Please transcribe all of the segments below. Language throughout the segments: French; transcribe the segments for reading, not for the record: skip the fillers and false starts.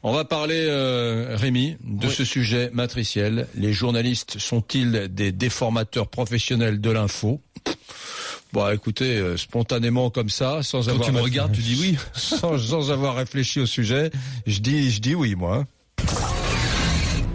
On va parler, Rémi, de ce sujet matriciel. Les journalistes sont-ils des déformateurs professionnels de l'info ? Bon, écoutez, spontanément comme ça, sans avoir... Quand tu me regardes, tu dis oui. sans avoir réfléchi au sujet, je dis oui, moi.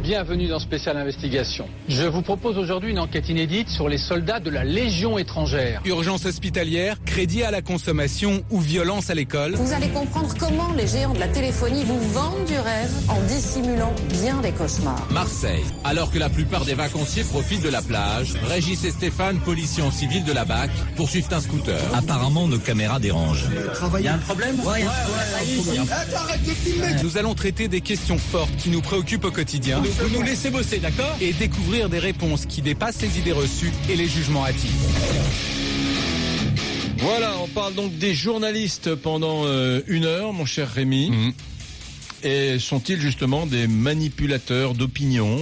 Bienvenue dans Spécial Investigation. Je vous propose aujourd'hui une enquête inédite sur les soldats de la Légion étrangère. Urgence hospitalière, crédit à la consommation ou violence à l'école. Vous allez comprendre comment les géants de la téléphonie vous vendent du rêve en dissimulant bien des cauchemars. Marseille. Alors que la plupart des vacanciers profitent de la plage, Régis et Stéphane, policiers en civil de la BAC, poursuivent un scooter. Apparemment, nos caméras dérangent. Il y a un problème ? Ouais. Nous allons traiter des questions fortes qui nous préoccupent au quotidien. Vous nous laissez bosser, d'accord ? Et découvrir des réponses qui dépassent les idées reçues et les jugements hâtifs. Voilà, on parle donc des journalistes pendant 1 heure, mon cher Rémi. Et sont-ils justement des manipulateurs d'opinion,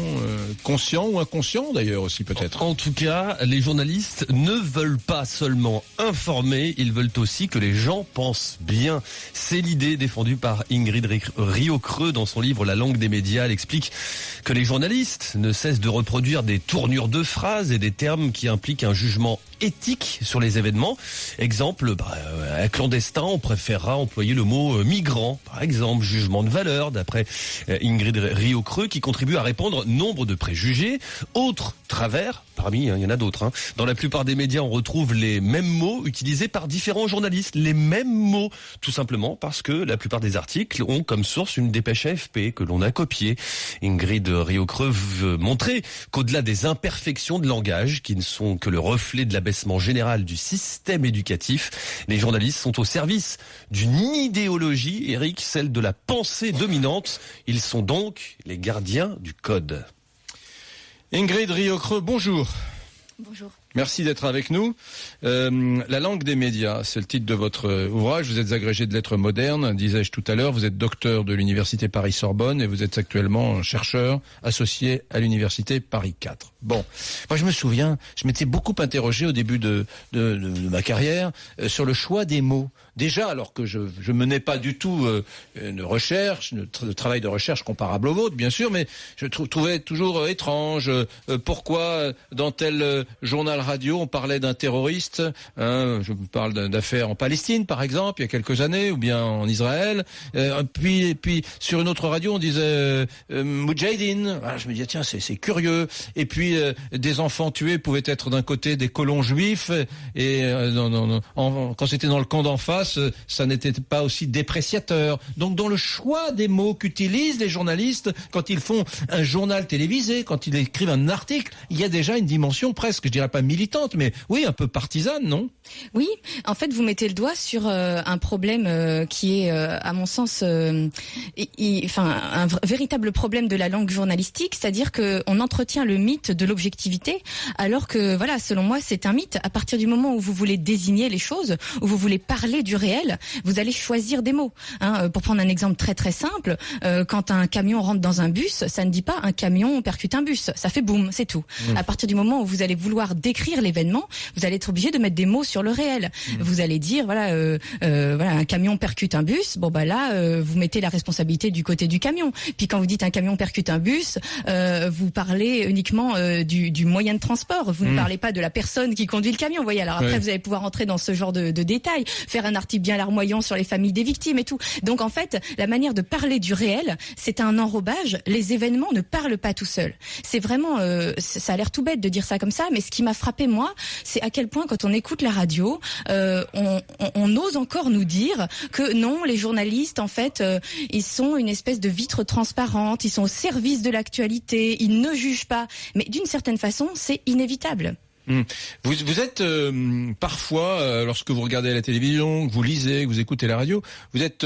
conscients ou inconscients d'ailleurs aussi peut-être ? En tout cas, les journalistes ne veulent pas seulement informer, ils veulent aussi que les gens pensent bien. C'est l'idée défendue par Ingrid Riocreux dans son livre La langue des médias. Elle explique que les journalistes ne cessent de reproduire des tournures de phrases et des termes qui impliquent un jugement éthique sur les événements. Exemple, un clandestin, on préférera employer le mot migrant, par exemple, jugement de valeur, d'après Ingrid Riocreux, qui contribue à répandre nombre de préjugés. Autre travers, parmi, il y en a d'autres, dans la plupart des médias, on retrouve les mêmes mots utilisés par différents journalistes, les mêmes mots, tout simplement parce que la plupart des articles ont comme source une dépêche AFP que l'on a copiée. Ingrid Riocreux veut montrer qu'au-delà des imperfections de langage, qui ne sont que le reflet de l'abaissement général du système éducatif, les journalistes sont au service d'une idéologie, Eric, celle de la pensée dominante. Ils sont donc les gardiens du code. Ingrid Riocreux, bonjour. Bonjour. Merci d'être avec nous. La langue des médias, c'est le titre de votre ouvrage. Vous êtes agrégé de lettres modernes, disais-je tout à l'heure. Vous êtes docteur de l'université Paris-Sorbonne et vous êtes actuellement chercheur associé à l'université Paris 4. Bon, moi je me souviens, je m'étais beaucoup interrogé au début de ma carrière sur le choix des mots. Déjà, alors que je menais pas du tout une recherche, de travail de recherche comparable au vôtre, bien sûr, mais je trouvais toujours étrange pourquoi dans tel journal radio on parlait d'un terroriste. Je parle d'affaires en Palestine, par exemple, il y a quelques années, ou bien en Israël. Puis sur une autre radio on disait Moudjahidine. Voilà, je me disais tiens c'est curieux. Et puis des enfants tués pouvaient être d'un côté des colons juifs et quand c'était dans le camp d'en face, ça n'était pas aussi dépréciateur. Donc dans le choix des mots qu'utilisent les journalistes quand ils font un journal télévisé, quand ils écrivent un article, il y a déjà une dimension presque, je dirais pas militante, mais oui, un peu partisane, non ? Oui, en fait, vous mettez le doigt sur un problème qui est, à mon sens, un véritable problème de la langue journalistique, c'est-à-dire qu'on entretient le mythe de l'objectivité, alors que, voilà, selon moi, c'est un mythe. À partir du moment où vous voulez désigner les choses, où vous voulez parler du réel, vous allez choisir des mots. Pour prendre un exemple très très simple, quand un camion rentre dans un bus, ça ne dit pas un camion percute un bus, ça fait boum, c'est tout. À partir du moment où vous allez vouloir décrire l'événement, vous allez être obligé de mettre des mots sur le réel. Vous allez dire voilà un camion percute un bus. Bon vous mettez la responsabilité du côté du camion. Puis quand vous dites un camion percute un bus, vous parlez uniquement du moyen de transport. Vous ne parlez pas de la personne qui conduit le camion. Vous voyez. Alors après vous allez pouvoir entrer dans ce genre de détails, faire un article bien larmoyant sur les familles des victimes et tout. Donc en fait la manière de parler du réel, c'est un enrobage. Les événements ne parlent pas tout seuls. C'est vraiment ça a l'air tout bête de dire ça comme ça, mais ce qui m'a frappé moi, c'est à quel point quand on écoute la radio, on ose encore nous dire que non, les journalistes en fait, ils sont une espèce de vitre transparente, ils sont au service de l'actualité, ils ne jugent pas. Mais d'une certaine façon, c'est inévitable. Vous êtes parfois, lorsque vous regardez la télévision, que vous lisez, que vous écoutez la radio, vous êtes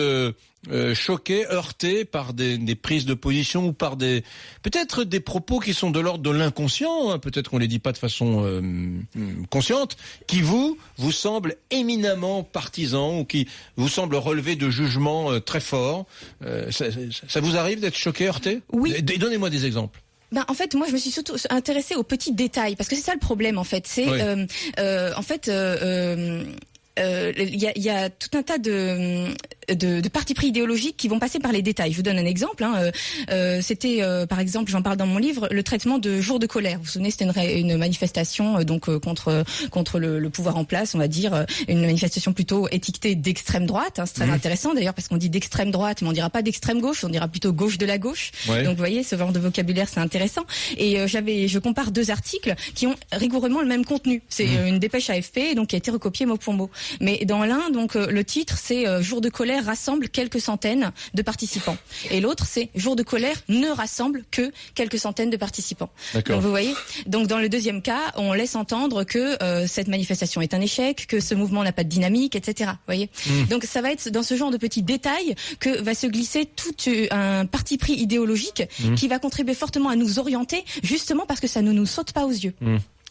choqué, heurté par des prises de position ou par peut-être des propos qui sont de l'ordre de l'inconscient, peut-être qu'on les dit pas de façon consciente, qui vous semblent éminemment partisans ou qui vous semblent relever de jugements très forts. Ça vous arrive d'être choqué, heurté ? Oui. Donnez-moi des exemples. En fait, moi, je me suis surtout intéressée aux petits détails, parce que c'est ça le problème, en fait. C'est, en fait, il y a tout un tas de partis pris idéologiques qui vont passer par les détails. Je vous donne un exemple. C'était, par exemple, j'en parle dans mon livre, le traitement de jour de colère. Vous vous souvenez, c'était une manifestation contre le pouvoir en place, on va dire, une manifestation plutôt étiquetée d'extrême droite. C'est très intéressant d'ailleurs parce qu'on dit d'extrême droite, mais on dira pas d'extrême gauche, on dira plutôt gauche de la gauche. Ouais. Donc vous voyez, ce genre de vocabulaire, c'est intéressant. Et je compare 2 articles qui ont rigoureusement le même contenu. C'est une dépêche AFP, donc qui a été recopiée mot pour mot. Mais dans l'un, donc le titre, c'est Jour de colère rassemble quelques centaines de participants. Et l'autre, c'est Jour de colère ne rassemble que quelques centaines de participants. D'accord. Donc vous voyez. Donc dans le deuxième cas, on laisse entendre que cette manifestation est un échec, que ce mouvement n'a pas de dynamique, etc. Vous voyez. Donc ça va être dans ce genre de petits détails que va se glisser tout un parti pris idéologique qui va contribuer fortement à nous orienter, justement parce que ça ne nous saute pas aux yeux.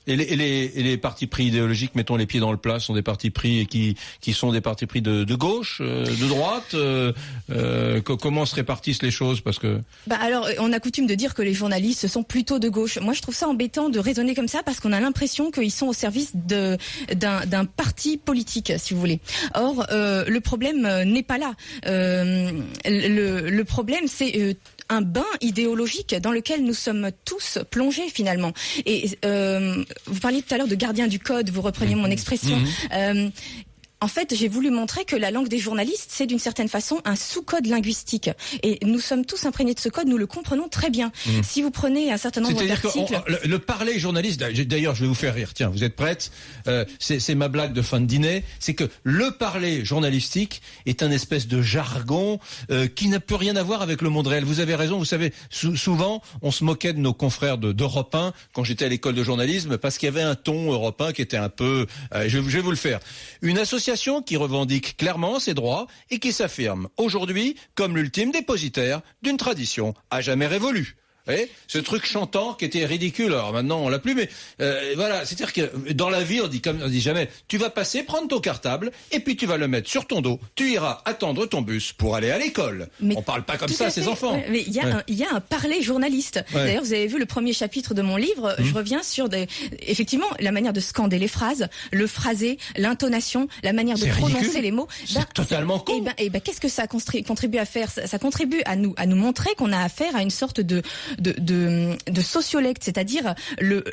Et les partis pris idéologiques, mettons les pieds dans le plat, sont des partis pris qui sont des partis pris de gauche, de droite. Comment se répartissent les choses, parce que alors on a coutume de dire que les journalistes sont plutôt de gauche. Moi, je trouve ça embêtant de raisonner comme ça parce qu'on a l'impression qu'ils sont au service d'un parti politique, si vous voulez. Or, le problème n'est pas là. Le problème, c'est un bain idéologique dans lequel nous sommes tous plongés finalement. Et vous parliez tout à l'heure de gardien du code, vous repreniez mon expression. En fait, j'ai voulu montrer que la langue des journalistes, c'est d'une certaine façon un sous-code linguistique. Et nous sommes tous imprégnés de ce code, nous le comprenons très bien. Si vous prenez un certain nombre d'articles... C'est-à-dire que le parler journaliste, d'ailleurs je vais vous faire rire, tiens, vous êtes prête, c'est ma blague de fin de dîner, c'est que le parler journalistique est un espèce de jargon qui n'a plus rien à voir avec le monde réel. Vous avez raison, vous savez, souvent on se moquait de nos confrères d'Europe 1 quand j'étais à l'école de journalisme parce qu'il y avait un ton européen qui était un peu... je vais vous le faire. Une association qui revendique clairement ses droits et qui s'affirme aujourd'hui comme l'ultime dépositaire d'une tradition à jamais révolue. Ce truc chantant qui était ridicule, alors maintenant on l'a plus, mais voilà, c'est-à-dire que dans la vie on dit jamais, tu vas passer, prendre ton cartable et puis tu vas le mettre sur ton dos, tu iras attendre ton bus pour aller à l'école. Mais on parle pas comme ça à ses enfants. Ouais, mais il y a un parler journaliste. Ouais. D'ailleurs, vous avez vu le premier chapitre de mon livre, je reviens sur effectivement la manière de scander les phrases, le phrasé, l'intonation, la manière de prononcer les mots. C'est totalement con. Qu'est-ce que ça contribue à faire? Ça contribue à nous montrer qu'on a affaire à une sorte de sociolecte, c'est-à-dire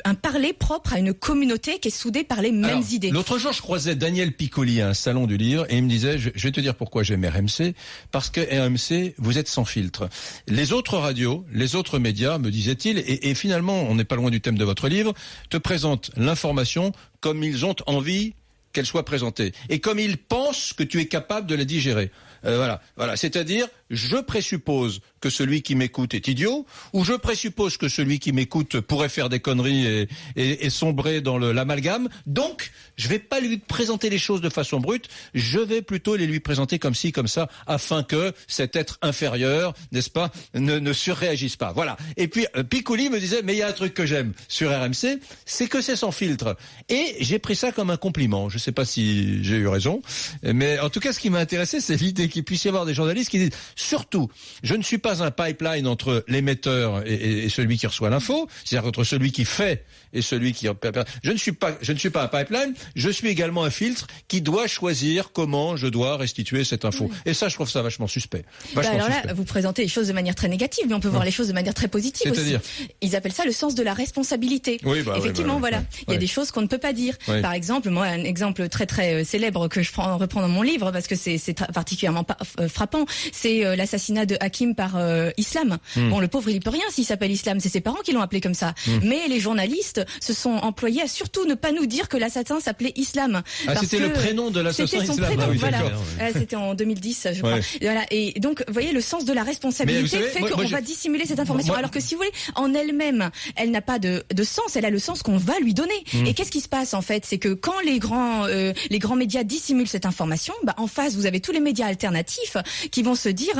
un parler propre à une communauté qui est soudée par les mêmes idées. L'autre jour, je croisais Daniel Piccoli à un salon du livre et il me disait, je vais te dire pourquoi j'aime RMC, parce que RMC, vous êtes sans filtre. Les autres radios, les autres médias, me disait-il, et finalement, on n'est pas loin du thème de votre livre, te présentent l'information comme ils ont envie qu'elle soit présentée et comme ils pensent que tu es capable de la digérer. Voilà. C'est-à-dire, je présuppose que celui qui m'écoute est idiot, ou je présuppose que celui qui m'écoute pourrait faire des conneries et sombrer dans l'amalgame. Donc, je vais pas lui présenter les choses de façon brute, je vais plutôt les lui présenter comme ci, comme ça, afin que cet être inférieur, n'est-ce pas, ne surréagisse pas. Voilà. Et puis, Piccoli me disait, mais il y a un truc que j'aime sur RMC, c'est que c'est sans filtre. Et j'ai pris ça comme un compliment. Je sais pas si j'ai eu raison, mais en tout cas, ce qui m'a intéressé, c'est l'idée qu'il puisse y avoir des journalistes qui disent, surtout, je ne suis pas un pipeline entre l'émetteur et celui qui reçoit l'info, c'est-à-dire entre celui qui fait et celui qui... Je ne suis pas un pipeline, je suis également un filtre qui doit choisir comment je dois restituer cette info. Oui. Et ça, je trouve ça vachement suspect. Alors là, vous présentez les choses de manière très négative, mais on peut voir les choses de manière très positive aussi. Ils appellent ça le sens de la responsabilité. Oui, effectivement, voilà. Il y a des choses qu'on ne peut pas dire. Oui. Par exemple, moi, un exemple très très célèbre que je reprends dans mon livre, parce que c'est particulièrement frappant, c'est l'assassinat de Hakim par Islam. Bon, le pauvre, il peut rien s'il s'appelle Islam, c'est ses parents qui l'ont appelé comme ça. Mais les journalistes se sont employés à surtout ne pas nous dire que l'assassin s'appelait Islam. C'était le prénom de l'assassin Islam. C'était son prénom, voilà. C'était en 2010, je crois. Ouais. Voilà. Et donc, vous voyez, le sens de la responsabilité fait qu'on va dissimuler cette information. Alors que si vous voulez, en elle-même, elle n'a pas de sens, elle a le sens qu'on va lui donner. Et qu'est-ce qui se passe, en fait? C'est que quand les grands médias dissimulent cette information, en face, vous avez tous les médias alternatifs qui vont se dire,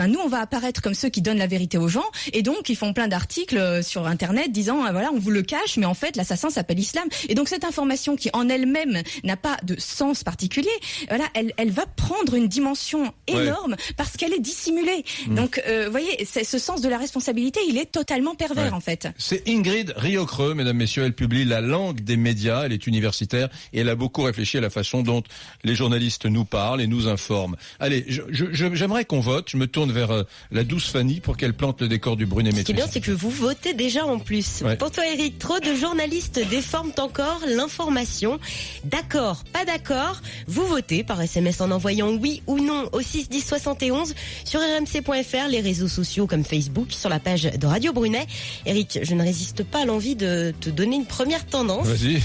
nous on va apparaître comme ceux qui donnent la vérité aux gens, et donc ils font plein d'articles sur internet disant voilà, on vous le cache, mais en fait l'assassin s'appelle Islam. Et donc cette information qui en elle-même n'a pas de sens particulier, voilà, elle va prendre une dimension énorme parce qu'elle est dissimulée. Donc vous voyez, ce sens de la responsabilité, il est totalement pervers en fait. C'est Ingrid Riocreux, mesdames, messieurs, elle publie La langue des médias, elle est universitaire et elle a beaucoup réfléchi à la façon dont les journalistes nous parlent et nous informent. Allez, j'aimerais qu'on vote, je me tourne vers la douce Fanny pour qu'elle plante le décor du Brunet Métis. Ce qui est bien, c'est que vous votez déjà en plus. Ouais. Pour toi, Eric, trop de journalistes déforment encore l'information. D'accord, pas d'accord, vous votez par SMS en envoyant oui ou non au 61071 sur rmc.fr, les réseaux sociaux comme Facebook, sur la page de Radio Brunet. Eric, je ne résiste pas à l'envie de te donner une première tendance. Vas-y.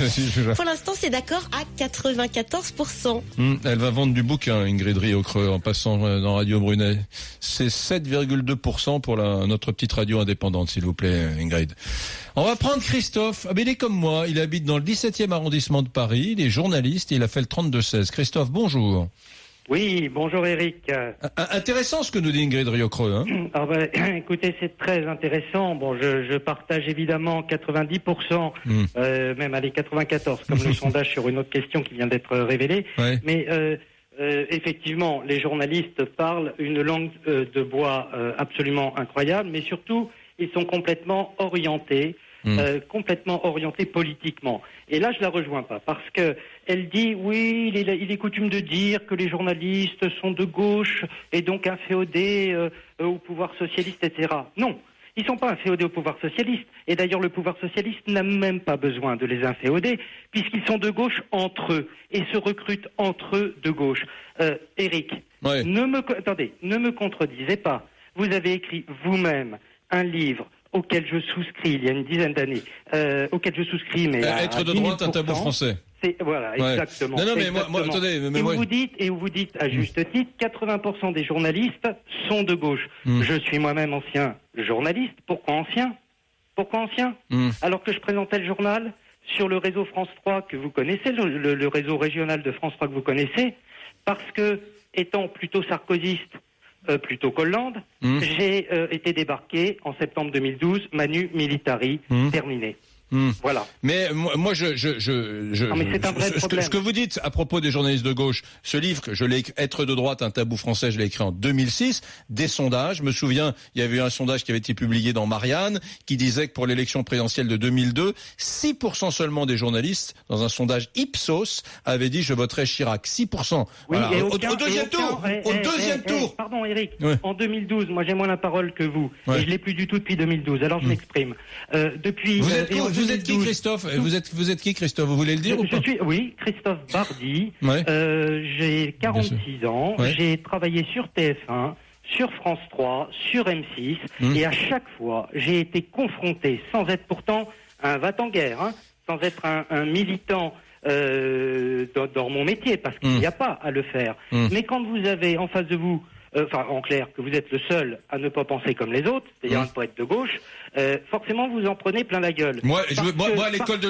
Pour l'instant, c'est d'accord à 94%. Elle va vendre du bouquin, Ingrid Riocreux, en passant dans Radio Brunet. C'est 7,2% pour notre petite radio indépendante, s'il vous plaît, Ingrid. On va prendre Christophe. Il est comme moi, il habite dans le 17e arrondissement de Paris, il est journaliste et il a fait le 32-16. Christophe, bonjour. Oui, bonjour Eric. Intéressant ce que nous dit Ingrid Riocreux. Écoutez, c'est très intéressant. Bon, je partage évidemment 90%, même allez 94%, comme le sondage sur une autre question qui vient d'être révélée. Ouais. Mais effectivement, les journalistes parlent une langue de bois absolument incroyable, mais surtout, ils sont complètement orientés politiquement. Et là, je la rejoins pas, parce que elle dit, oui, il est coutume de dire que les journalistes sont de gauche et donc inféodés au pouvoir socialiste, etc. Non, ils sont pas inféodés au pouvoir socialiste. Et d'ailleurs, le pouvoir socialiste n'a même pas besoin de les inféoder, puisqu'ils sont de gauche entre eux et se recrutent entre eux de gauche. Eric, ne me contredisez pas. Vous avez écrit vous-même un livre auquel je souscris il y a une dizaine d'années, auquel je souscris, mais être de droite, un tabou français. Exactement. Non, mais moi, attendez, vous dites à juste titre, 80% des journalistes sont de gauche. Je suis moi-même ancien journaliste. Pourquoi ancien Alors que je présentais le journal sur le réseau France 3 que vous connaissez, le réseau régional de France 3 que vous connaissez, parce que, étant plutôt sarkozyste, plutôt qu'Hollande, j'ai été débarqué en septembre 2012, Manu Militari, terminé. Voilà. Mais moi, mais c'est un vrai problème. Ce que vous dites à propos des journalistes de gauche, ce livre, je l'ai être de droite, un tabou français, je l'ai écrit en 2006, des sondages. Je me souviens, il y avait eu un sondage qui avait été publié dans Marianne, qui disait que pour l'élection présidentielle de 2002, 6% seulement des journalistes, dans un sondage Ipsos, avaient dit je voterai Chirac. 6%. Oui, voilà. Au deuxième tour. Pardon, Eric. En 2012, moi j'ai moins la parole que vous. Et je l'ai plus du tout depuis 2012. Alors je m'exprime. Depuis. Vous êtes qui, Christophe? Vous êtes qui, Christophe? Vous voulez le dire ou pas? Oui, Christophe Bardi. J'ai 46 ans. J'ai travaillé sur TF1, sur France 3, sur M6. Et à chaque fois, j'ai été confronté, sans être pourtant un va-t-en-guerre, sans être un militant dans mon métier, parce qu'il n'y a pas à le faire. Mais quand vous avez en face de vous, en clair, que vous êtes le seul à ne pas penser comme les autres, c'est-à-dire à ne pas être de gauche, forcément vous en prenez plein la gueule. Moi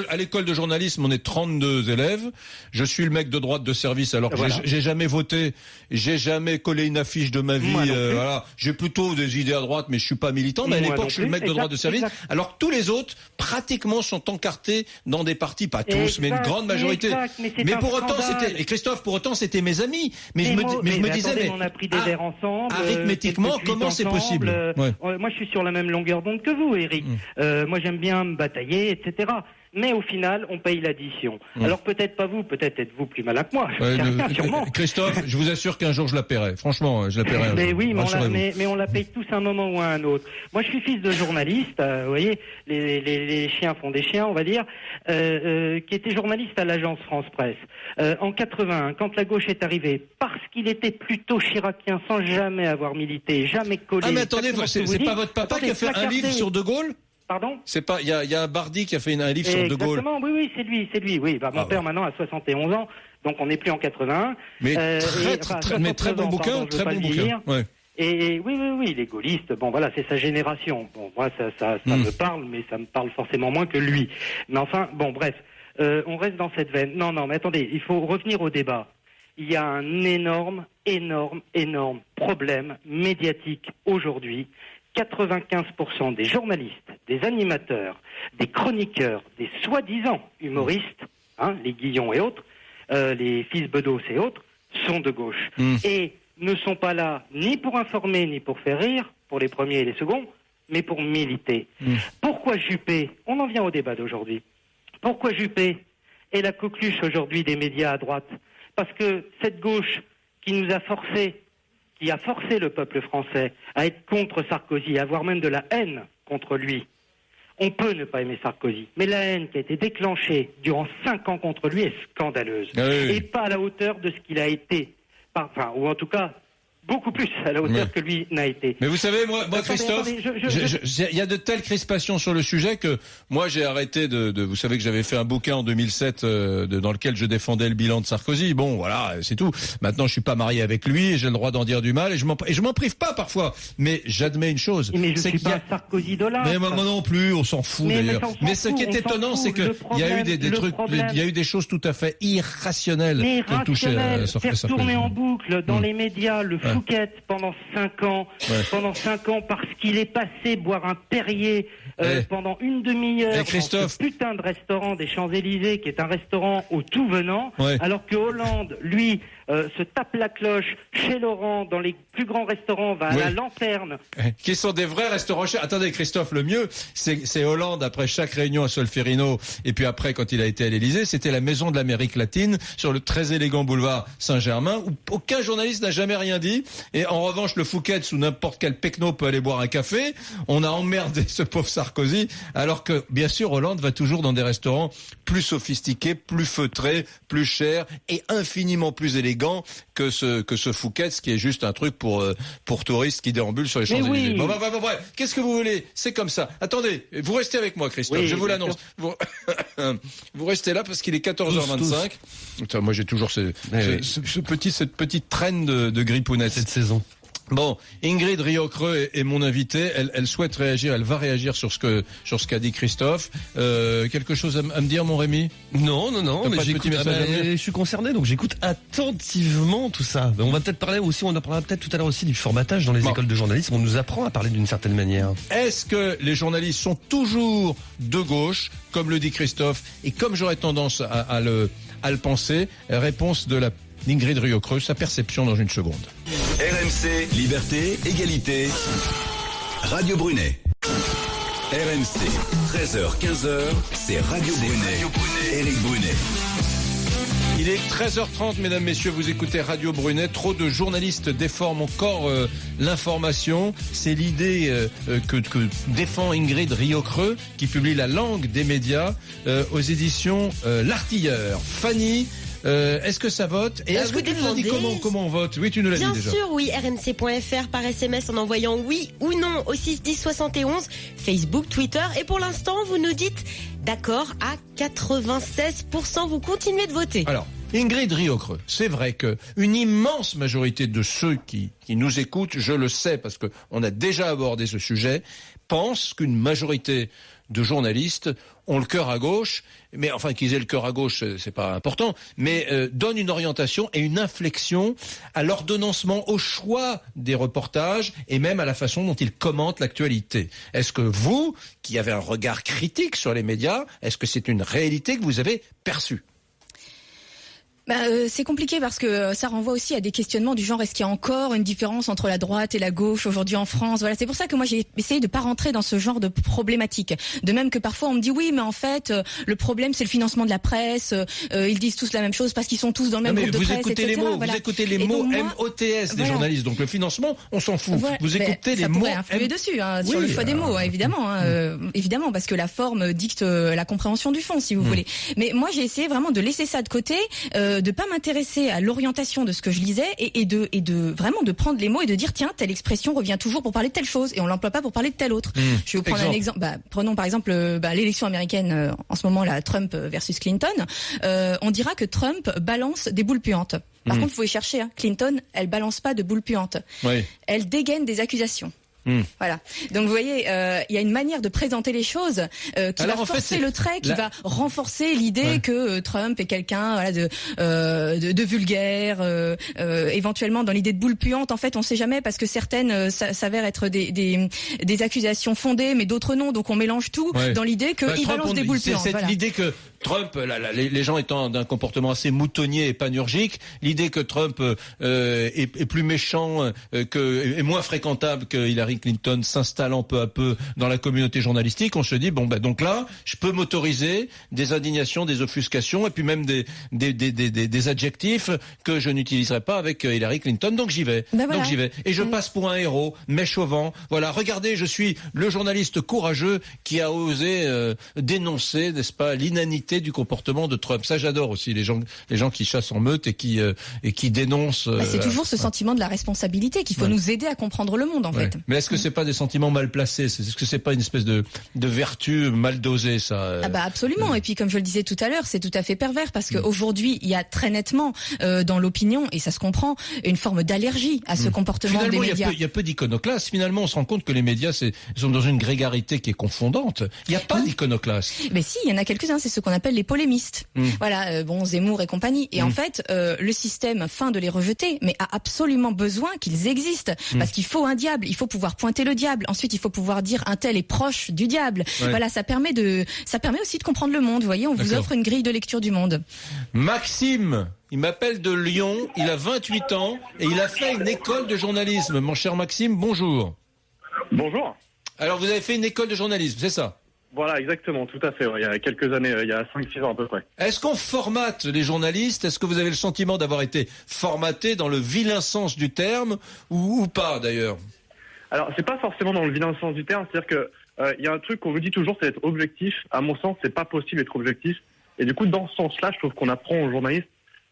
à l'école de journalisme, on est 32 élèves. Je suis le mec de droite de service, alors que j'ai jamais voté, j'ai jamais collé une affiche de ma vie. Voilà, j'ai plutôt des idées à droite, mais je suis pas militant. Mais à l'époque, je suis le mec de droite de service. Alors que tous les autres, pratiquement, sont encartés dans des partis, pas tous, mais une grande majorité. Mais pour autant, c'était, et Christophe, pour autant, c'était mes amis. Mais je me disais, on a pris des verres ensemble. Arithmétiquement, comment c'est possible? Moi, je suis sur la même longueur d'onde que vous, Eric. Moi, j'aime bien me batailler, etc. Mais au final, on paye l'addition. Alors peut-être pas vous, peut-être êtes-vous plus malin que moi. Sûrement. Christophe, je vous assure qu'un jour je la paierai. Franchement, je la paierai. Mais oui, mais on la paye tous à un moment ou à un autre. Moi, je suis fils de journaliste. Vous voyez, les chiens font des chiens, on va dire, qui était journaliste à l'agence France Presse. En 81, quand la gauche est arrivée, parce qu'il était plutôt chiracien, sans jamais avoir milité, jamais collé. Ah mais attendez, c'est pas votre papa qui a fait un livre sur De Gaulle? Pardon? C'est pas, il y a un Bardi qui a fait un livre sur De Gaulle. Exactement, oui, c'est lui. Oui, mon père maintenant a 71 ans, donc on n'est plus en 81. Mais très bon bouquin, très bon bouquin. Ouais. Et oui, les gaullistes, bon voilà, c'est sa génération. Bon, moi ça me parle, mais ça me parle forcément moins que lui. Mais enfin, bon bref, on reste dans cette veine. Non, mais attendez, il faut revenir au débat. il y a un énorme problème médiatique aujourd'hui. 95% des journalistes, des animateurs, des chroniqueurs, des soi-disant humoristes, les Guillon et autres, les fils Bedos et autres, sont de gauche. Et ne sont pas là ni pour informer, ni pour faire rire, pour les premiers et les seconds, mais pour militer. Pourquoi Juppé ? On en vient au débat d'aujourd'hui. Pourquoi Juppé est la coqueluche aujourd'hui des médias à droite ? Parce que cette gauche qui a forcé le peuple français à être contre Sarkozy, à avoir même de la haine contre lui. On peut ne pas aimer Sarkozy, mais la haine qui a été déclenchée durant 5 ans contre lui est scandaleuse. Et pas à la hauteur de ce qu'il a été. Ou en tout cas, beaucoup plus à la hauteur que lui n'a été. Mais vous savez, moi Christophe, il y a de telles crispations sur le sujet que moi j'ai arrêté vous savez que j'avais fait un bouquin en 2007 dans lequel je défendais le bilan de Sarkozy. Bon, voilà, c'est tout. Maintenant, je suis pas marié avec lui et j'ai le droit d'en dire du mal et je m'en prive pas parfois. Mais j'admets une chose. Mais je suis pas Sarkozy dollar. Mais moi non plus, on s'en fout d'ailleurs. Mais ce qui est étonnant, c'est que il y a eu des trucs, il y a eu des choses tout à fait irrationnelles qui touchaient Sarkozy. Faire tourner en boucle dans les médias le Fouquet pendant 5 ans, parce qu'il est passé boire un Perrier pendant une demi-heure dans ce putain de restaurant des Champs-Élysées, qui est un restaurant au tout venant, alors que Hollande, lui, se tape la cloche chez Laurent, dans les plus grands restaurants, va à la Lanterne. Qui sont des vrais restaurants chers. Attendez, Christophe, le mieux, c'est Hollande, après chaque réunion à Solferino, et puis après, quand il a été à l'Élysée, c'était la Maison de l'Amérique latine, sur le très élégant boulevard Saint-Germain, où aucun journaliste n'a jamais rien dit. Et en revanche, le Fouquet, sous n'importe quel pecno, peut aller boire un café. On a emmerdé ce pauvre Sarkozy, alors que, bien sûr, Hollande va toujours dans des restaurants plus sophistiqués, plus feutrés, plus chers, et infiniment plus élégants que ce Fouquet, qui est juste un truc pour touristes qui déambulent sur les Champs-Élysées. Bon, bref, qu'est-ce que vous voulez ? C'est comme ça. Attendez, vous restez avec moi, Christophe, je vous l'annonce. Vous restez là parce qu'il est 14h25. Putain, moi j'ai toujours cette petite traîne de grippounette cette saison. Bon, Ingrid Riocreux est mon invitée. Elle souhaite réagir. Elle va réagir sur ce qu'a dit Christophe. Quelque chose à me dire, mon Rémi ? Non. Mais je suis concerné, donc j'écoute attentivement tout ça. On va peut-être parler aussi. On en parlera peut-être tout à l'heure aussi du formatage dans les écoles de journalisme. On nous apprend à parler d'une certaine manière. Est-ce que les journalistes sont toujours de gauche, comme le dit Christophe, et comme j'aurais tendance à le penser ? Réponse de Ingrid Riocreux, sa perception dans une seconde. RMC, liberté, égalité. Radio Brunet. RMC, 13h-15h, c'est Radio Brunet. Éric Brunet. Il est 13h30, mesdames, messieurs, vous écoutez Radio Brunet. Trop de journalistes déforment encore l'information. C'est l'idée que défend Ingrid Riocreux, qui publie La langue des médias aux éditions L'Artilleur. Fanny, est-ce que ça vote ? Et est-ce que tu nous as dit comment on vote ? Oui, tu nous l'as dit déjà. Bien sûr, oui, rmc.fr par SMS en envoyant oui ou non au 61071, Facebook, Twitter. Et pour l'instant, vous nous dites d'accord à 96%. Vous continuez de voter. Alors, Ingrid Riocreux, c'est vrai que une immense majorité de ceux qui nous écoutent, je le sais parce que on a déjà abordé ce sujet, pensent qu'une majorité de journalistes ont le cœur à gauche, mais enfin qu'ils aient le cœur à gauche, c'est pas important, mais donnent une orientation et une inflexion à l'ordonnancement, au choix des reportages et même à la façon dont ils commentent l'actualité. Est-ce que vous, qui avez un regard critique sur les médias, est-ce que c'est une réalité que vous avez perçue ? C'est compliqué parce que ça renvoie aussi à des questionnements du genre est-ce qu'il y a encore une différence entre la droite et la gauche aujourd'hui en France ? Voilà, c'est pour ça que moi j'ai essayé de pas rentrer dans ce genre de problématique. De même que parfois on me dit oui, mais en fait le problème c'est le financement de la presse. Ils disent tous la même chose parce qu'ils sont tous dans le même groupe de presse, etc. Vous écoutez les mots MOTS des journalistes. Donc le financement, on s'en fout. Voilà. Vous écoutez les mots. Ça pourrait influer dessus sur le choix des mots, évidemment, évidemment, parce que la forme dicte la compréhension du fond, si vous voulez. Mais moi j'ai essayé vraiment de laisser ça de côté. De pas m'intéresser à l'orientation de ce que je lisais et de vraiment de prendre les mots et de dire tiens, telle expression revient toujours pour parler de telle chose et on l'emploie pas pour parler de telle autre. Je vais vous prendre un exemple. Prenons par exemple l'élection américaine en ce moment là, Trump versus Clinton. On dira que Trump balance des boules puantes. Par contre, vous pouvez chercher. Clinton, elle balance pas de boules puantes. Oui. Elle dégaine des accusations. Voilà. Donc vous voyez, il y a une manière de présenter les choses qui va forcer le trait, qui va renforcer l'idée que Trump est quelqu'un de vulgaire, éventuellement dans l'idée de boule puante. En fait, on ne sait jamais parce que certaines s'avèrent être des accusations fondées, mais d'autres non. Donc on mélange tout dans l'idée qu'il balance des boules puantes. C'est l'idée que Trump, les gens étant d'un comportement assez moutonnier et panurgique, l'idée que Trump est plus méchant, est moins fréquentable que Hillary Clinton s'installant peu à peu dans la communauté journalistique, on se dit donc là, je peux m'autoriser des indignations, des offuscations et puis même des adjectifs que je n'utiliserai pas avec Hillary Clinton. Donc j'y vais. Donc j'y vais et je passe pour un héros, mèche au vent. Voilà, regardez, je suis le journaliste courageux qui a osé dénoncer, n'est-ce pas, l'inanité du comportement de Trump. Ça, j'adore aussi les gens qui chassent en meute et qui dénoncent. C'est toujours ce sentiment de la responsabilité qu'il faut nous aider à comprendre le monde, en fait. Mais est-ce que c'est pas des sentiments mal placés? Est-ce que c'est pas une espèce de vertu mal dosée, ça? Absolument. Et puis, comme je le disais tout à l'heure, c'est tout à fait pervers parce qu'aujourd'hui, il y a très nettement dans l'opinion, et ça se comprend, une forme d'allergie à ce comportement des médias. Il y a peu d'iconoclastes. Finalement, on se rend compte que les médias sont dans une grégarité qui est confondante. Il n'y a pas d'iconoclastes. Mais si, il y en a quelques-uns. C'est ce qu'on appelle les polémistes. Voilà, Zemmour et compagnie. Et en fait, le système feint de les rejeter, mais a absolument besoin qu'ils existent. Parce qu'il faut un diable. Il faut pouvoir pointer le diable. Ensuite, il faut pouvoir dire un tel est proche du diable. Voilà, ça permet aussi de comprendre le monde. Vous voyez, on vous offre une grille de lecture du monde. Maxime, il m'appelle de Lyon. Il a 28 ans et il a fait une école de journalisme. Mon cher Maxime, bonjour. Bonjour. Alors, vous avez fait une école de journalisme, c'est ça? Voilà, exactement, tout à fait. Il y a quelques années, il y a 5-6 ans à peu près. Est-ce qu'on formate les journalistes? Est-ce que vous avez le sentiment d'avoir été formaté dans le vilain sens du terme ou pas d'ailleurs? Alors, c'est pas forcément dans le vilain sens du terme, c'est-à-dire que il y a un truc qu'on vous dit toujours, c'est être objectif. À mon sens, c'est pas possible d'être objectif. Et du coup, dans ce sens-là, je trouve qu'on apprend aux journalistes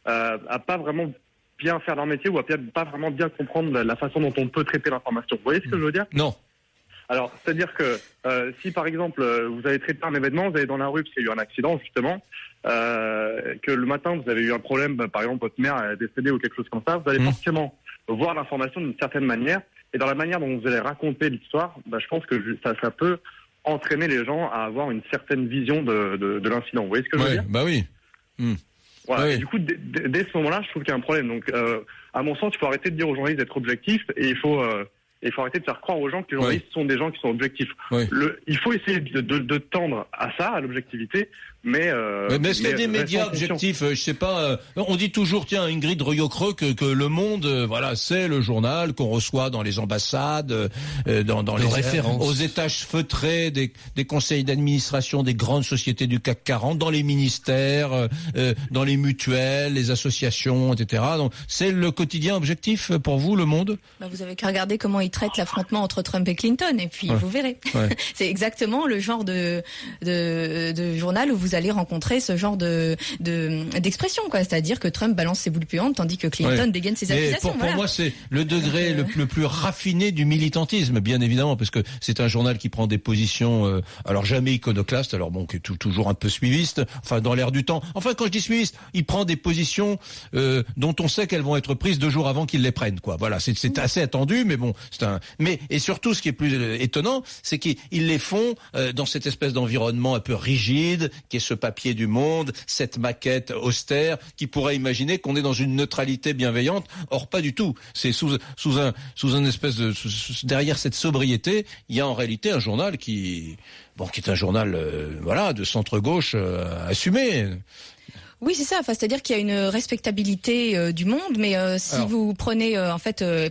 à pas vraiment bien faire leur métier ou à pas vraiment bien comprendre la façon dont on peut traiter l'information. Vous voyez ce que je veux dire? Non. Alors, c'est-à-dire que si par exemple vous avez traité un événement, vous allez dans la rue parce qu'il y a eu un accident justement, que le matin vous avez eu un problème, par exemple votre mère est décédée ou quelque chose comme ça, vous allez forcément voir l'information d'une certaine manière, et dans la manière dont vous allez raconter l'histoire, je pense que ça peut entraîner les gens à avoir une certaine vision de l'incident. Vous voyez ce que je veux dire? Bah oui. Voilà. Et du coup, dès ce moment-là, je trouve qu'il y a un problème. Donc, à mon sens, il faut arrêter de dire aux journalistes d'être objectifs et il faut arrêter de faire croire aux gens que les journalistes sont des gens qui sont objectifs. Il faut essayer de tendre à ça, à l'objectivité, mais est-ce qu'il y a des médias objectifs? Je sais pas. On dit toujours, tiens, Ingrid Riocreux, que Le Monde, c'est le journal qu'on reçoit dans les ambassades, dans les références, aux étages feutrés des conseils d'administration des grandes sociétés du CAC 40, dans les ministères, dans les mutuelles, les associations, etc. Donc, c'est le quotidien objectif pour vous, Le Monde? Vous avez qu'à regarder comment il traite l'affrontement entre Trump et Clinton, et puis vous verrez. C'est exactement le genre de journal où vous allez rencontrer ce genre d'expression, quoi. C'est-à-dire que Trump balance ses boules puantes tandis que Clinton dégaine ses accusations. Pour moi, c'est le degré le plus raffiné du militantisme, bien évidemment, parce que c'est un journal qui prend des positions, alors jamais iconoclaste, alors bon, qui est toujours un peu suiviste, enfin dans l'air du temps. Enfin, quand je dis suiviste, il prend des positions dont on sait qu'elles vont être prises 2 jours avant qu'il les prenne, quoi. Voilà, c'est assez attendu, mais bon, et surtout, ce qui est plus étonnant, c'est qu'ils les font dans cette espèce d'environnement un peu rigide, qui est ce papier du Monde, cette maquette austère, qui pourrait imaginer qu'on est dans une neutralité bienveillante. Or, pas du tout. C'est sous un espèce de, derrière cette sobriété, il y a en réalité un journal qui est un journal, de centre-gauche assumé. Oui, c'est ça. C'est-à-dire qu'il y a une respectabilité du monde, mais si vous prenez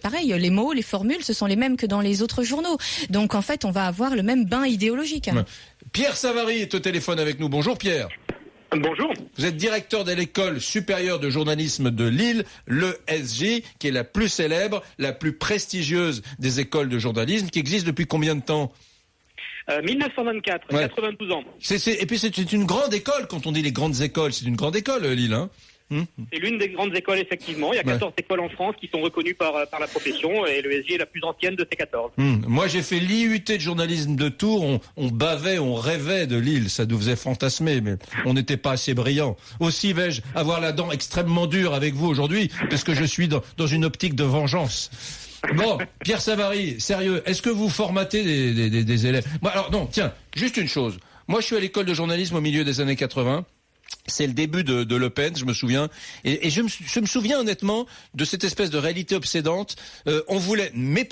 pareil, les mots, les formules, ce sont les mêmes que dans les autres journaux. Donc en fait, on va avoir le même bain idéologique. Pierre Savary est au téléphone avec nous. Bonjour Pierre. Bonjour. Vous êtes directeur de l'école supérieure de journalisme de Lille, l'ESJ, qui est la plus célèbre, la plus prestigieuse des écoles de journalisme, qui existe depuis combien de temps? 1924, 92 ans. Et puis c'est une grande école, quand on dit les grandes écoles, c'est une grande école, Lille, hein? C'est l'une des grandes écoles, effectivement. Il y a 14 écoles en France qui sont reconnues par la profession, et l'ESJ est la plus ancienne de ces 14. Moi, j'ai fait l'IUT de journalisme de Tours. On bavait, on rêvait de Lille. Ça nous faisait fantasmer, mais on n'était pas assez brillants. Aussi vais-je avoir la dent extrêmement dure avec vous aujourd'hui, parce que je suis dans une optique de vengeance. Bon, Pierre Savary, sérieux, est-ce que vous formatez des élèves? Bon, alors non, tiens, juste une chose. Moi, je suis à l'école de journalisme au milieu des années 80. C'est le début de Le Pen, je me souviens, et je me souviens honnêtement de cette espèce de réalité obsédante. On voulait, nos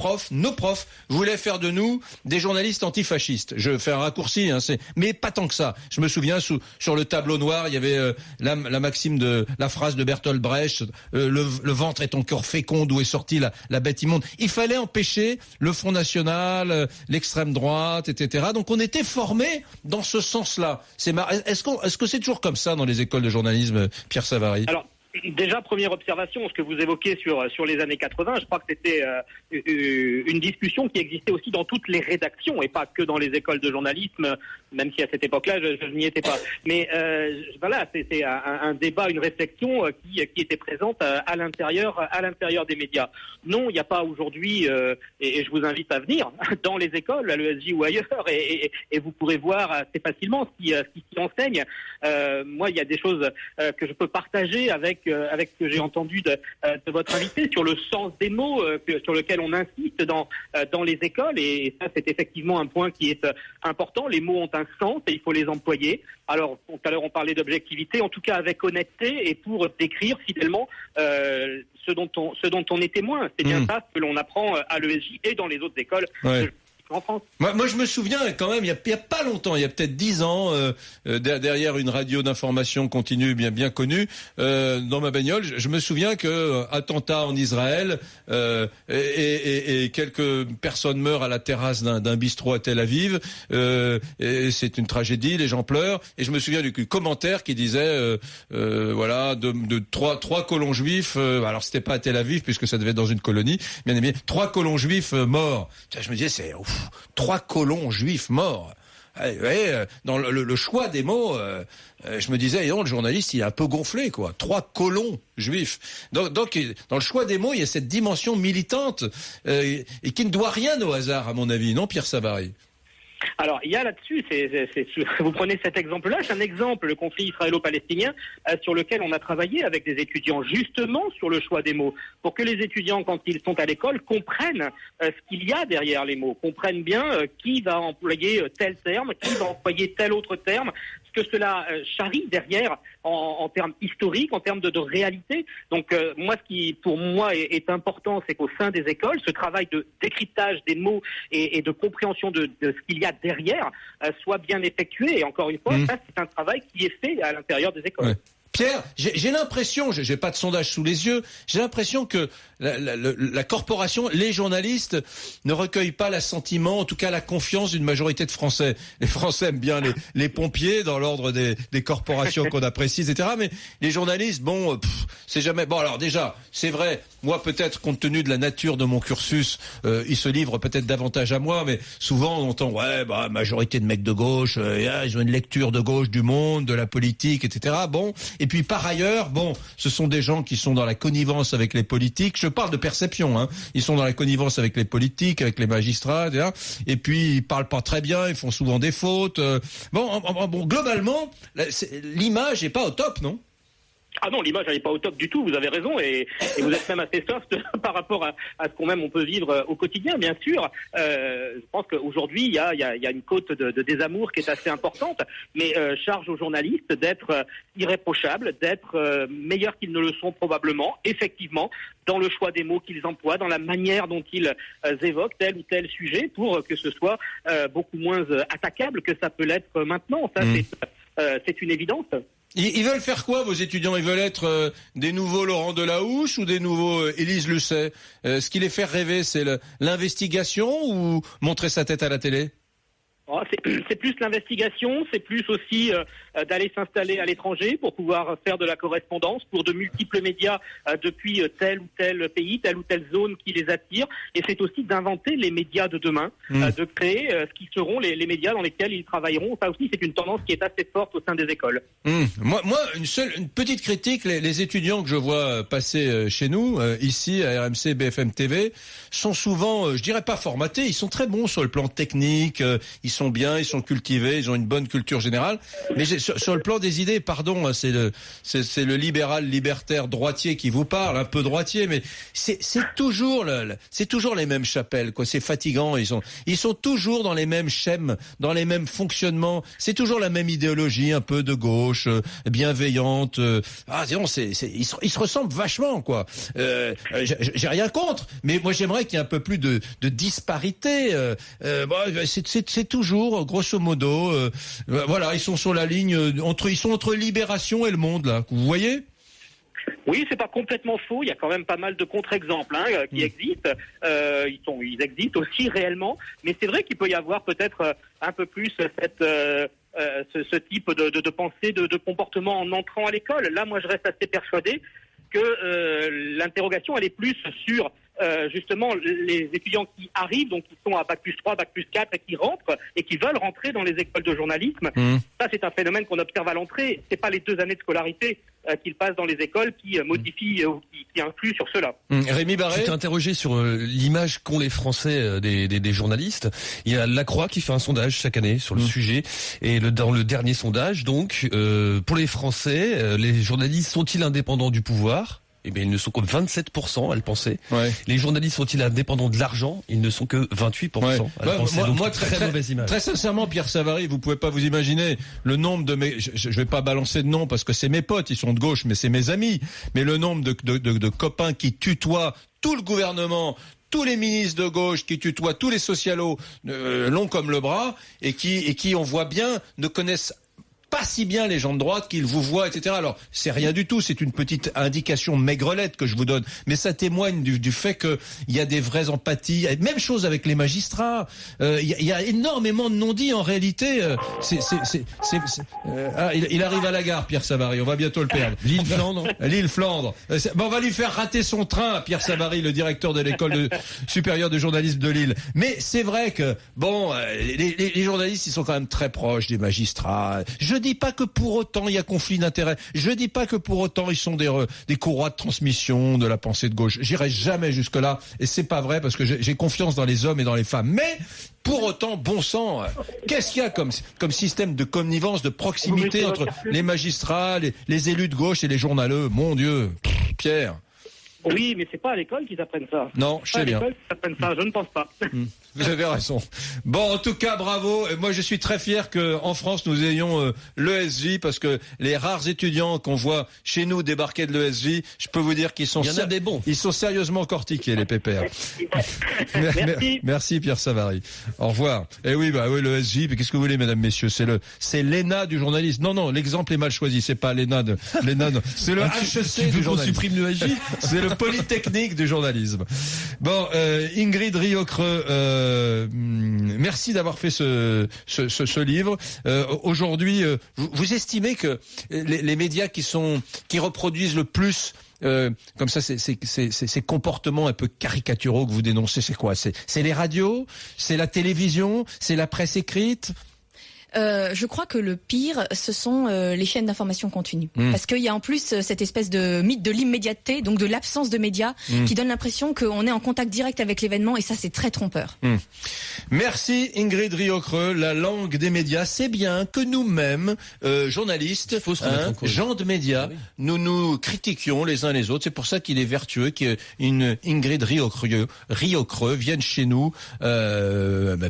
profs voulaient faire de nous des journalistes antifascistes. Je fais un raccourci, mais pas tant que ça. Je me souviens sur le tableau noir, il y avait la maxime la phrase de Bertolt Brecht, le ventre est encore fécond, d'où est sortie la bête immonde. Il fallait empêcher le Front National, l'extrême droite, etc. Donc on était formés dans ce sens-là. Est-ce que c'est toujours comme ça dans les écoles de journalisme, Pierre Savary? Alors, déjà, première observation, ce que vous évoquez sur les années 80, je crois que c'était une discussion qui existait aussi dans toutes les rédactions et pas que dans les écoles de journalisme, même si à cette époque-là, je n'y étais pas. Mais voilà, c'était un débat, une réflexion qui était présente à l'intérieur des médias. Non, il n'y a pas aujourd'hui, et je vous invite à venir dans les écoles, à l'ESJ ou ailleurs, et vous pourrez voir assez facilement ce qui s'y enseigne. Moi, il y a des choses que je peux partager avec ce que j'ai entendu de votre invité sur le sens des mots, sur lequel on insiste dans les écoles, et ça c'est effectivement un point qui est important. Les mots ont un sens et il faut les employer. Alors tout à l'heure on parlait d'objectivité, en tout cas avec honnêteté et pour décrire fidèlement ce dont on est témoin. C'est bien ça que l'on apprend à l'ESJ et dans les autres écoles. Ouais. En France. Moi, je me souviens quand même, il y a pas longtemps, il y a peut-être 10 ans, derrière une radio d'information continue bien connue, dans ma bagnole, je me souviens que attentat en Israël et quelques personnes meurent à la terrasse d'un bistrot à Tel Aviv. Et c'est une tragédie, les gens pleurent. Et je me souviens du commentaire qui disait, voilà, de trois colons juifs. Alors c'était pas à Tel Aviv puisque ça devait être dans une colonie, bien aimé. 3 colons juifs morts. Je me disais, c'est 3 colons juifs morts. Dans le choix des mots, je me disais, le journaliste, il est un peu gonflé, quoi. 3 colons juifs. Donc, dans le choix des mots, il y a cette dimension militante et qui ne doit rien au hasard, à mon avis, non, Pierre Savary? Alors, il y a là-dessus, vous prenez cet exemple-là, c'est un exemple, le conflit israélo-palestinien, sur lequel on a travaillé avec des étudiants, justement sur le choix des mots, pour que les étudiants, quand ils sont à l'école, comprennent ce qu'il y a derrière les mots, comprennent bien qui va employer tel terme, qui va employer tel autre terme, ce que cela charrie derrière en termes historiques, en termes de réalité. Donc moi, ce qui pour moi est important, c'est qu'au sein des écoles, ce travail de décryptage des mots et de compréhension de ce qu'il y a derrière soit bien effectué. Et encore une fois, ça c'est un travail qui est fait à l'intérieur des écoles. Ouais. Pierre, j'ai l'impression, j'ai pas de sondage sous les yeux, j'ai l'impression que la corporation, les journalistes ne recueillent pas l'assentiment, en tout cas la confiance d'une majorité de Français. Les Français aiment bien les pompiers dans l'ordre des corporations qu'on apprécie, etc. Mais les journalistes, bon, c'est jamais... Bon, alors déjà, c'est vrai, moi peut-être, compte tenu de la nature de mon cursus, ils se livrent peut-être davantage à moi, mais souvent on entend, majorité de mecs de gauche, ils ont une lecture de gauche du monde, de la politique, etc. Bon... Et puis par ailleurs, ce sont des gens qui sont dans la connivence avec les politiques. Je parle de perception, hein. Ils sont dans la connivence avec les politiques, avec les magistrats, etc. Et puis ils parlent pas très bien, ils font souvent des fautes. Bon, globalement, l'image est pas au top, non? Ah non, l'image elle n'est pas au top du tout, vous avez raison, et vous êtes même assez soft par rapport à ce qu'on même on peut vivre au quotidien, bien sûr. Je pense qu'aujourd'hui, il y a une cote de désamour qui est assez importante, mais charge aux journalistes d'être irréprochables, d'être meilleurs qu'ils ne le sont probablement, effectivement, dans le choix des mots qu'ils emploient, dans la manière dont ils évoquent tel ou tel sujet, pour que ce soit beaucoup moins attaquable que ça peut l'être maintenant. Ça, c'est une évidence. Ils veulent faire quoi, vos étudiants? Ils veulent être des nouveaux Laurent Delahousse ou des nouveaux Élise Lucet? Ce qui les fait rêver, c'est l'investigation ou montrer sa tête à la télé? C'est plus l'investigation, c'est plus aussi d'aller s'installer à l'étranger pour pouvoir faire de la correspondance pour de multiples médias depuis tel ou tel pays, telle ou telle zone qui les attire. Et c'est aussi d'inventer les médias de demain, de créer ce qui seront les médias dans lesquels ils travailleront. Ça aussi, c'est une tendance qui est assez forte au sein des écoles. Moi, une petite critique, les étudiants que je vois passer chez nous, ici à RMC, BFM TV, sont souvent, je dirais pas formatés, ils sont très bons sur le plan technique, ils sont bien, ils sont cultivés, ils ont une bonne culture générale. Mais sur le plan des idées, pardon, c'est le libéral libertaire droitier qui vous parle, un peu droitier, mais c'est toujours les mêmes chapelles, quoi. C'est fatigant. Ils sont toujours dans les mêmes schèmes, dans les mêmes fonctionnements. C'est toujours la même idéologie, un peu de gauche, bienveillante. Disons, ils se ressemblent vachement, quoi. J'ai rien contre, mais moi j'aimerais qu'il y ait un peu plus de disparité. C'est toujours, grosso modo, voilà, ils sont sur la ligne ils sont entre Libération et Le Monde, là. Vous voyez? Oui, c'est pas complètement faux. Il y a quand même pas mal de contre-exemples qui existent. Ils existent aussi réellement, mais c'est vrai qu'il peut y avoir peut-être un peu plus ce type de pensée, de comportement en entrant à l'école. Là, moi, je reste assez persuadé que l'interrogation, elle est plus sur justement les étudiants qui arrivent, donc qui sont à Bac+3, Bac+4 et qui rentrent et qui veulent rentrer dans les écoles de journalisme. Ça, c'est un phénomène qu'on observe à l'entrée. C'est pas les 2 années de scolarité qu'ils passent dans les écoles qui modifient ou qui influent sur cela. Rémi Barré, tu t'es interrogé sur l'image qu'ont les Français des journalistes. Il y a La Croix qui fait un sondage chaque année sur le sujet, et dans le dernier sondage, donc pour les Français, les journalistes sont-ils indépendants du pouvoir? Eh bien, ils ne sont que 27% à le penser. Ouais. Les journalistes sont-ils indépendants de l'argent? Ils ne sont que 28% à le penser. Donc, très mauvaise image. Très sincèrement, Pierre Savary, vous pouvez pas vous imaginer le nombre de je vais pas balancer de noms parce que c'est mes potes, ils sont de gauche, mais c'est mes amis. Mais le nombre de copains qui tutoient tout le gouvernement, tous les ministres de gauche, qui tutoient tous les socialos longs comme le bras, et qui on voit bien ne connaissent pas si bien les gens de droite qu'ils vous voient, etc. Alors, c'est rien du tout, c'est une petite indication maigrelette que je vous donne, mais ça témoigne du fait qu'il y a des vraies empathies. Même chose avec les magistrats. Il y a énormément de non-dits en réalité. Il arrive à la gare, Pierre Savary, on va bientôt le perdre. L'île Flandre. L'île Flandre. On va lui faire rater son train, Pierre Savary, le directeur de l'école supérieure de journalisme de Lille. Mais c'est vrai que, les journalistes, ils sont quand même très proches des magistrats. Je dis pas que pour autant il y a conflit d'intérêts. Je dis pas que pour autant ils sont des courroies de transmission de la pensée de gauche. J'irai jamais jusque là, et c'est pas vrai parce que j'ai confiance dans les hommes et dans les femmes. Mais pour autant, bon sang, qu'est-ce qu'il y a comme système de connivence, de proximité entre les magistrats, les élus de gauche et les journaleux? Mon Dieu, Pierre. Oui, mais c'est pas à l'école qu'ils apprennent ça. Non, je sais bien. C'est pas à l'école qu'ils apprennent ça, je ne pense pas. Vous avez raison. Bon, en tout cas, bravo. Moi, je suis très fier qu'en France, nous ayons l'ESJ, parce que les rares étudiants qu'on voit chez nous débarquer de l'ESJ, je peux vous dire qu'ils sont... Il y en a des bons. Ils sont sérieusement cortiqués, les pépères. Merci, Pierre Savary. Au revoir. Eh oui, l'ESJ, mais qu'est-ce que vous voulez, mesdames, messieurs? C'est l'ENA du journalisme. Non, l'exemple est mal choisi. C'est pas l'ENA c'est le HEC du journalisme. On supprime l'ESJ? C'est le Polytechnique du journalisme. Bon, Ingrid Riocreux, merci d'avoir fait ce livre. Aujourd'hui, vous estimez que les médias qui reproduisent le plus comme ça, ces comportements un peu caricaturaux que vous dénoncez, c'est quoi? C'est les radios, c'est la télévision, c'est la presse écrite? Je crois que le pire, ce sont les chaînes d'information continue. Parce qu'il y a en plus cette espèce de mythe de l'immédiateté, donc de l'absence de médias, qui donne l'impression qu'on est en contact direct avec l'événement, et ça, c'est très trompeur. Merci Ingrid Riocreux. La langue des médias, c'est bien que nous-mêmes, journalistes, gens de médias, nous critiquions les uns les autres. C'est pour ça qu'il est vertueux qu'une Ingrid Riocreux vienne chez nous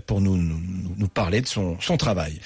pour nous parler de son travail.